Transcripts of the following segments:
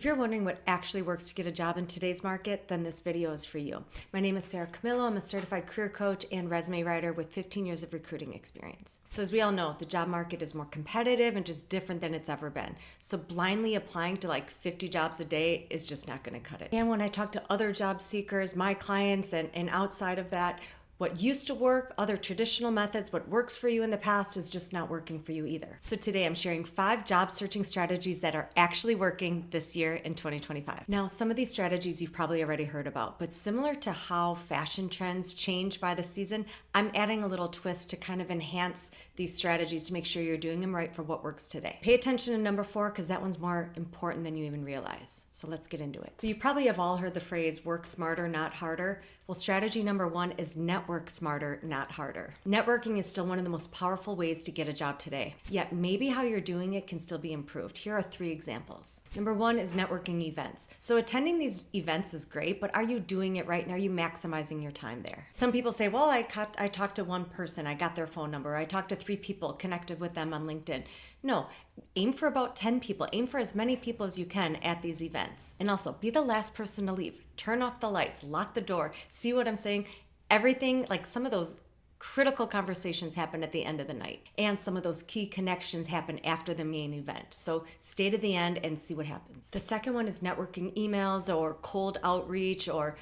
If you're wondering what actually works to get a job in today's market, then this video is for you. My name is Sara Camilo. I'm a certified career coach and resume writer with 15 years of recruiting experience. So as we all know, the job market is more competitive and just different than it's ever been. So blindly applying to like 50 jobs a day is just not going to cut it. And when I talk to other job seekers, my clients, and outside of that, what used to work, other traditional methods, what works for you in the past is just not working for you either. So today I'm sharing 5 job searching strategies that are actually working this year in 2025. Now, some of these strategies you've probably already heard about, but similar to how fashion trends change by the season, I'm adding a little twist to kind of enhance these strategies to make sure you're doing them right for what works today. Pay attention to number 4 because that one's more important than you even realize. So let's get into it. So you probably have all heard the phrase work smarter, not harder. Well, strategy number 1 is network smarter, not harder. Networking is still one of the most powerful ways to get a job today, yet maybe how you're doing it can still be improved. Here are 3 examples. Number 1 is networking events. So attending these events is great, but are you doing it right and are you maximizing your time there? Some people say, well, I talked to one person, I got their phone number, I talked to 3 people, connected with them on LinkedIn. No, aim for about 10 people. Aim for as many people as you can at these events. And also, be the last person to leave. Turn off the lights, lock the door. See what I'm saying? Everything, like some of those critical conversations happen at the end of the night. And some of those key connections happen after the main event. So stay to the end and see what happens. The second one is networking emails or cold outreach or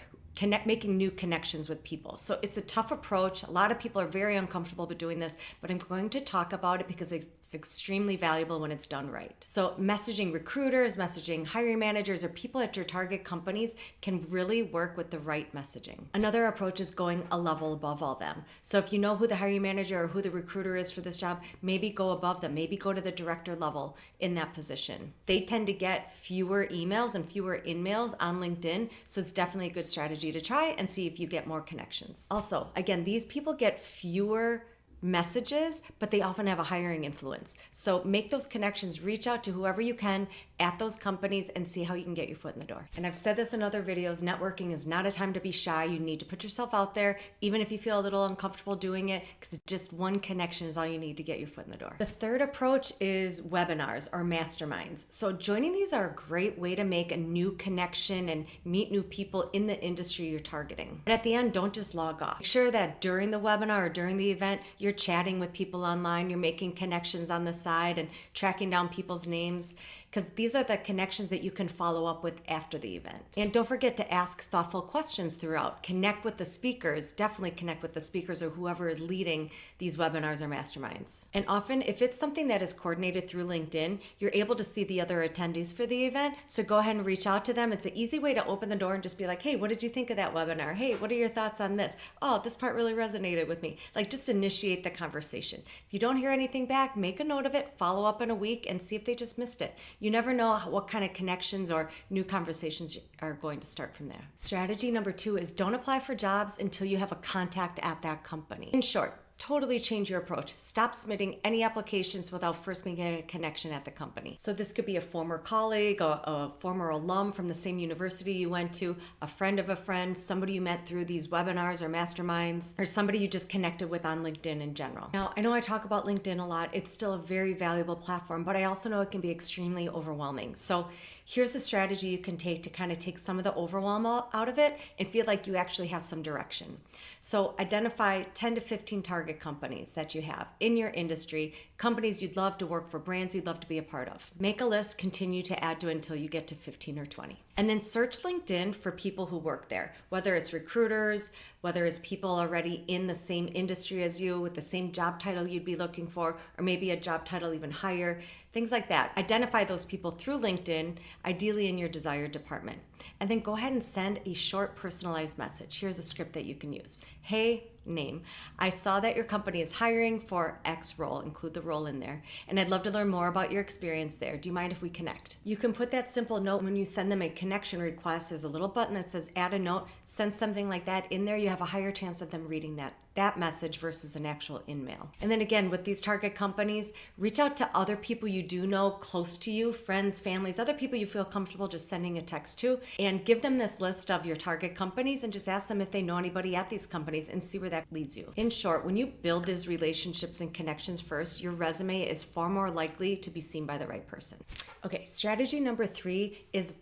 making new connections with people. So it's a tough approach. A lot of people are very uncomfortable with doing this, but I'm going to talk about it because it's extremely valuable when it's done right. So messaging recruiters, messaging hiring managers, or people at your target companies can really work with the right messaging. Another approach is going a level above all them. So if you know who the hiring manager or who the recruiter is for this job, maybe go above them, maybe go to the director level in that position. They tend to get fewer emails and fewer in-mails on LinkedIn, so it's definitely a good strategy to try and see if you get more connections. Also, again, these people get fewer messages, but they often have a hiring influence. So make those connections, reach out to whoever you can at those companies and see how you can get your foot in the door. And I've said this in other videos, networking is not a time to be shy. You need to put yourself out there, even if you feel a little uncomfortable doing it, because just one connection is all you need to get your foot in the door. The third approach is webinars or masterminds. So joining these are a great way to make a new connection and meet new people in the industry you're targeting. But at the end, don't just log off. Make sure that during the webinar or during the event, you're chatting with people online, you're making connections on the side and tracking down people's names, because these are the connections that you can follow up with after the event. And don't forget to ask thoughtful questions throughout. Connect with the speakers, definitely connect with the speakers or whoever is leading these webinars or masterminds. And often, if it's something that is coordinated through LinkedIn, you're able to see the other attendees for the event, so go ahead and reach out to them. It's an easy way to open the door and just be like, hey, what did you think of that webinar? Hey, what are your thoughts on this? Oh, this part really resonated with me. Like, just initiate the conversation. If you don't hear anything back, make a note of it, follow up in a week, and see if they just missed it. You never know what kind of connections or new conversations are going to start from there. Strategy number 2 is don't apply for jobs until you have a contact at that company. In short, totally change your approach. Stop submitting any applications without first making a connection at the company. So this could be a former colleague, a former alum from the same university you went to, a friend of a friend, somebody you met through these webinars or masterminds, or somebody you just connected with on LinkedIn in general. Now, I know I talk about LinkedIn a lot. It's still a very valuable platform, but I also know it can be extremely overwhelming. So here's a strategy you can take to kind of take some of the overwhelm out of it and feel like you actually have some direction. So identify 10 to 15 target companies that you have in your industry, companies you'd love to work for, brands you'd love to be a part of. Make a list, continue to add to it until you get to 15 or 20. And then search LinkedIn for people who work there, whether it's recruiters, whether it's people already in the same industry as you with the same job title you'd be looking for, or maybe a job title even higher, things like that. Identify those people through LinkedIn, ideally in your desired department. And then go ahead and send a short personalized message. Here's a script that you can use. Hey, name. I saw that your company is hiring for X role, include the role in there, and I'd love to learn more about your experience there. Do you mind if we connect? You can put that simple note when you send them a connection request. There's a little button that says add a note. Send something like that in there. You have a higher chance of them reading that message versus an actual in-mail. And then again, with these target companies, reach out to other people you do know close to you, friends, families, other people you feel comfortable just sending a text to, and give them this list of your target companies and just ask them if they know anybody at these companies and see where that leads you. In short, when you build these relationships and connections first, your resume is far more likely to be seen by the right person. Okay, strategy number 3 is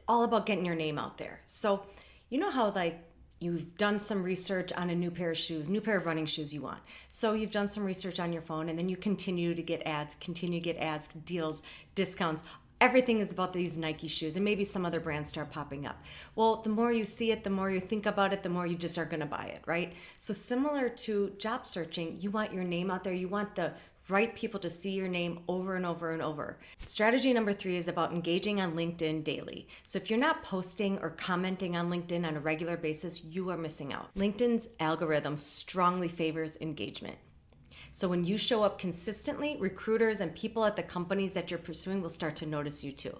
all about getting your name out there. So you know how like you've done some research on a new pair of shoes, new pair of running shoes you want. So you've done some research on your phone and then you continue to get ads, deals, discounts. Everything is about these Nike shoes, and maybe some other brands start popping up. Well, the more you see it, the more you think about it, the more you just are gonna buy it, right? So similar to job searching, you want your name out there. You want the right people to see your name over and over and over. Strategy number 3 is about engaging on LinkedIn daily. So if you're not posting or commenting on LinkedIn on a regular basis, you are missing out. LinkedIn's algorithm strongly favors engagement. So when you show up consistently, recruiters and people at the companies that you're pursuing will start to notice you too.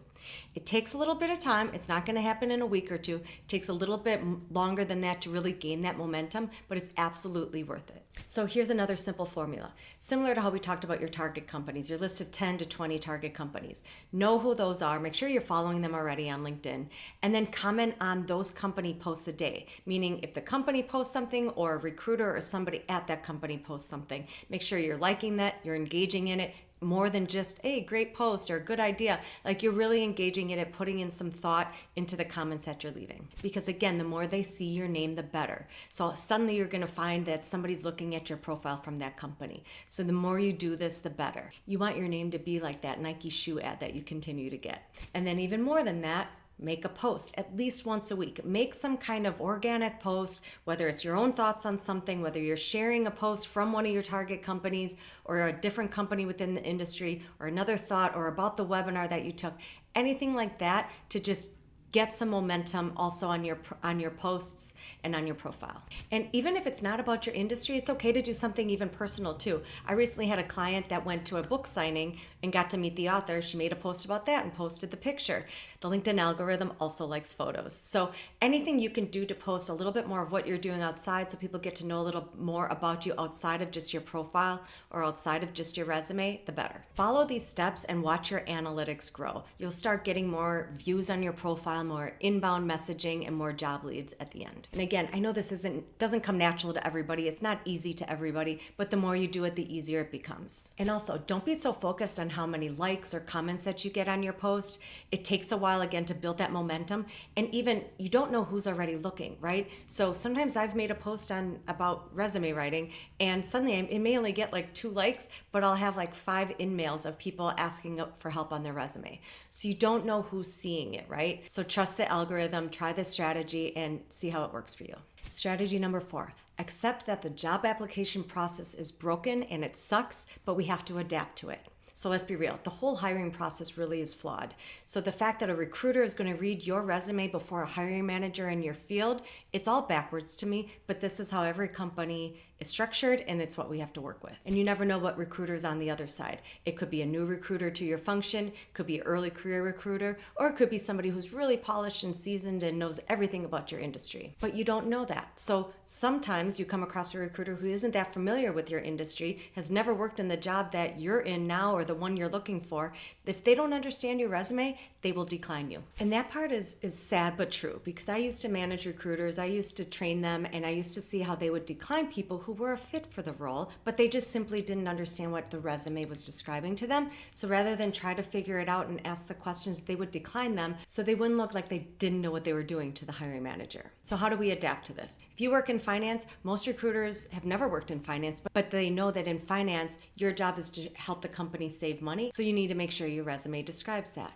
It takes a little bit of time. It's not going to happen in a week or two. It takes a little bit longer than that to really gain that momentum, but it's absolutely worth it. So here's another simple formula. Similar to how we talked about your target companies, your list of 10 to 20 target companies. Know who those are. Make sure you're following them already on LinkedIn. And then comment on those company posts a day. Meaning if the company posts something or a recruiter or somebody at that company posts something, make sure you're liking that, you're engaging in it, more than just a great post or a good idea. Like you're really engaging in it, putting in some thought into the comments that you're leaving. Because again, the more they see your name, the better. So suddenly you're gonna find that somebody's looking at your profile from that company. So the more you do this, the better. You want your name to be like that Nike shoe ad that you continue to get. And then even more than that, make a post at least once a week. Make some kind of organic post, whether it's your own thoughts on something, whether you're sharing a post from one of your target companies or a different company within the industry or another thought or about the webinar that you took, anything like that to just get some momentum also on your posts and on your profile. And even if it's not about your industry, it's okay to do something even personal too. I recently had a client that went to a book signing and got to meet the author. She made a post about that and posted the picture. The LinkedIn algorithm also likes photos. So anything you can do to post a little bit more of what you're doing outside so people get to know a little more about you outside of just your profile or outside of just your resume, the better. Follow these steps and watch your analytics grow. You'll start getting more views on your profile, more inbound messaging, and more job leads at the end. And again, I know this doesn't come natural to everybody. It's not easy to everybody, but the more you do it, the easier it becomes. And also, don't be so focused on how many likes or comments that you get on your post. It takes a while again to build that momentum, and even you don't know who's already looking, right? So sometimes I've made a post about resume writing, and suddenly it may only get like 2 likes, but I'll have like 5 in-mails of people asking for help on their resume. So you don't know who's seeing it, right? So trust the algorithm, try this strategy, and see how it works for you. Strategy number 4, accept that the job application process is broken and it sucks, but we have to adapt to it. So let's be real, the whole hiring process really is flawed. So the fact that a recruiter is going to read your resume before a hiring manager in your field, it's all backwards to me, but this is how every company is structured, and it's what we have to work with. And you never know what recruiter's on the other side. It could be a new recruiter to your function, could be an early career recruiter, or it could be somebody who's really polished and seasoned and knows everything about your industry. But you don't know that. So sometimes you come across a recruiter who isn't that familiar with your industry, has never worked in the job that you're in now or the one you're looking for. If they don't understand your resume, they will decline you. And that part is sad but true, because I used to manage recruiters, I used to train them, and I used to see how they would decline people who were a fit for the role, but they just simply didn't understand what the resume was describing to them. So rather than try to figure it out and ask the questions, they would decline them so they wouldn't look like they didn't know what they were doing to the hiring manager. So how do we adapt to this? If you work in finance, most recruiters have never worked in finance, but they know that in finance, your job is to help the company save money. So you need to make sure your resume describes that.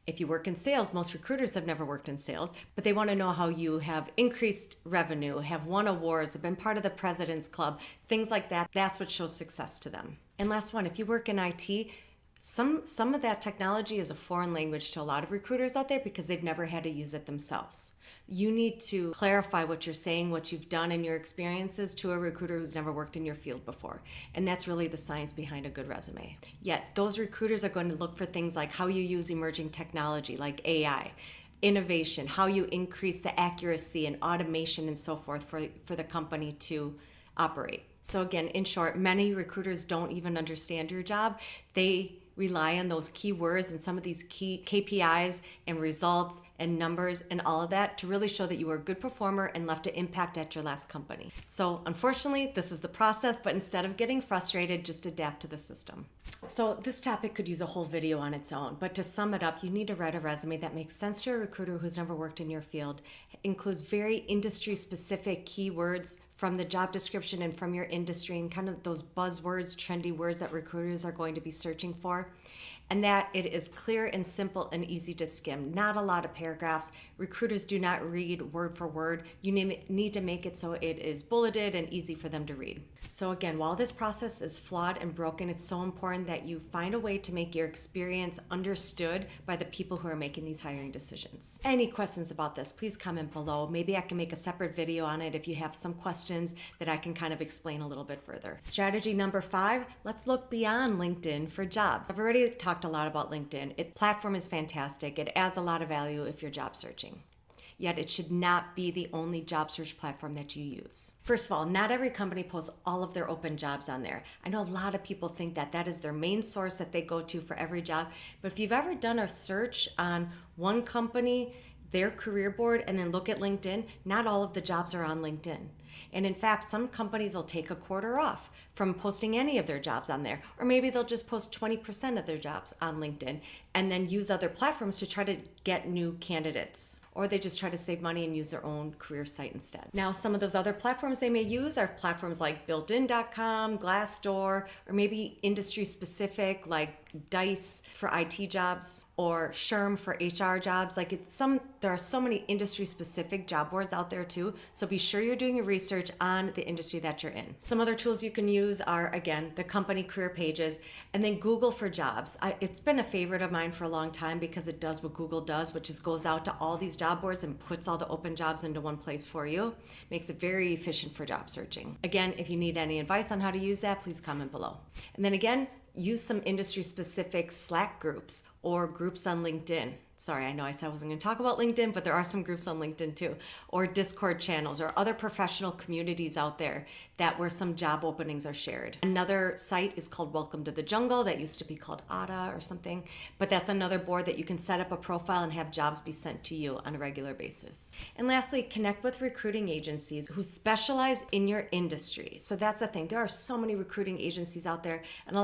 If you work in sales, most recruiters have never worked in sales, but they want to know how you have increased revenue, have won awards, have been part of the President's Club, things like that. That's what shows success to them. And last one, if you work in IT, some of that technology is a foreign language to a lot of recruiters out there because they've never had to use it themselves. You need to clarify what you're saying, what you've done in your experiences to a recruiter who's never worked in your field before. And that's really the science behind a good resume. Yet those recruiters are going to look for things like how you use emerging technology like AI, innovation, how you increase the accuracy and automation and so forth for the company to operate. So again, in short, many recruiters don't even understand your job. They rely on those keywords and some of these key KPIs and results and numbers and all of that to really show that you were a good performer and left an impact at your last company. So unfortunately, this is the process, but instead of getting frustrated, just adapt to the system. So this topic could use a whole video on its own, but to sum it up, you need to write a resume that makes sense to a recruiter who's never worked in your field, includes very industry-specific keywords from the job description and from your industry and kind of those buzzwords, trendy words that recruiters are going to be searching for, and that it is clear and simple and easy to skim. Not a lot of paragraphs. Recruiters do not read word for word. You need to make it so it is bulleted and easy for them to read. So again, while this process is flawed and broken, it's so important that you find a way to make your experience understood by the people who are making these hiring decisions. Any questions about this, please comment below. Maybe I can make a separate video on it if you have some questions that I can kind of explain a little bit further. Strategy number 5, let's look beyond LinkedIn for jobs. I've already talked a lot about LinkedIn. Its platform is fantastic. It adds a lot of value if you're job searching. Yet it should not be the only job search platform that you use. First of all, not every company posts all of their open jobs on there. I know a lot of people think that that is their main source that they go to for every job, but if you've ever done a search on one company, their career board, and then look at LinkedIn, not all of the jobs are on LinkedIn. And in fact, some companies will take a quarter off from posting any of their jobs on there. Or maybe they'll just post 20% of their jobs on LinkedIn and then use other platforms to try to get new candidates. Or they just try to save money and use their own career site instead. Now, some of those other platforms they may use are platforms like builtin.com, Glassdoor, or maybe industry specific like Dice for IT jobs or Sherm for HR jobs. There are so many industry specific job boards out there too. So be sure you're doing your research on the industry that you're in. Some other tools you can use are, again, the company career pages, and then Google for jobs. It's been a favorite of mine for a long time because it does what Google does, which is goes out to all these job boards and puts all the open jobs into one place for you. Makes it very efficient for job searching. Again, if you need any advice on how to use that, please comment below. And then again, use some industry-specific Slack groups or groups on LinkedIn. Sorry, I know I said I wasn't going to talk about LinkedIn, but there are some groups on LinkedIn too, or Discord channels or other professional communities out there where some job openings are shared. Another site is called Welcome to the Jungle. That used to be called Ada or something, but that's another board that you can set up a profile and have jobs be sent to you on a regular basis. And lastly, connect with recruiting agencies who specialize in your industry. So that's the thing. There are so many recruiting agencies out there, and a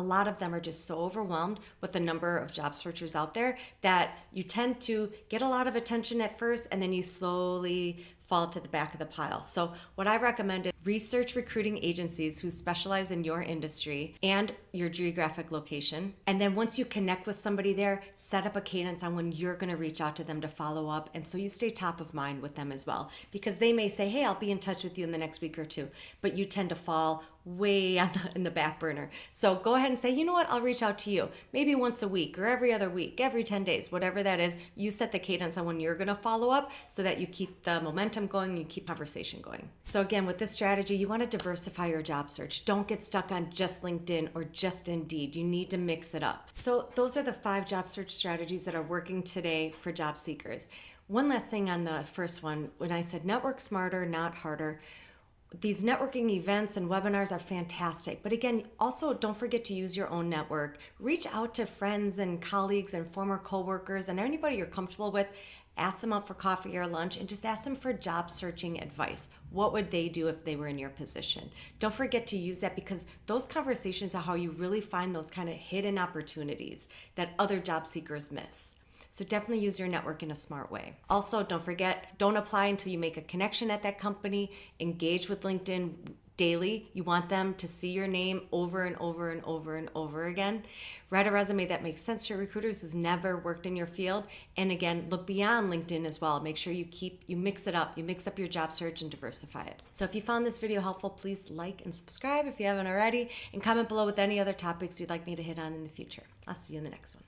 lot of them are just so overwhelmed with the number of job searchers out there that you tend to get a lot of attention at first and then you slowly fall to the back of the pile. So what I recommend is research recruiting agencies who specialize in your industry and your geographic location. And then once you connect with somebody there, set up a cadence on when you're going to reach out to them to follow up. And so you stay top of mind with them as well, because they may say, hey, I'll be in touch with you in the next week or two, but you tend to fall way in the back burner. So go ahead and say, you know what, I'll reach out to you maybe once a week or every other week, every 10 days, whatever that is. You set the cadence on when you're going to follow up so that you keep the momentum going, you keep conversation going. So again, with this strategy, you want to diversify your job search. Don't get stuck on just LinkedIn or just Indeed. You need to mix it up. So those are the 5 job search strategies that are working today for job seekers. One last thing on the first one, when I said network smarter, not harder, these networking events and webinars are fantastic. But again, also don't forget to use your own network. Reach out to friends and colleagues and former coworkers and anybody you're comfortable with. Ask them out for coffee or lunch and just ask them for job searching advice. What would they do if they were in your position? Don't forget to use that, because those conversations are how you really find those kind of hidden opportunities that other job seekers miss. So definitely use your network in a smart way. Also, don't forget, don't apply until you make a connection at that company. Engage with LinkedIn daily. You want them to see your name over and over and over and over again. Write a resume that makes sense to recruiters who's never worked in your field. And again, look beyond LinkedIn as well. Make sure you mix it up. You mix up your job search and diversify it. So if you found this video helpful, please like and subscribe if you haven't already, and comment below with any other topics you'd like me to hit on in the future. I'll see you in the next one.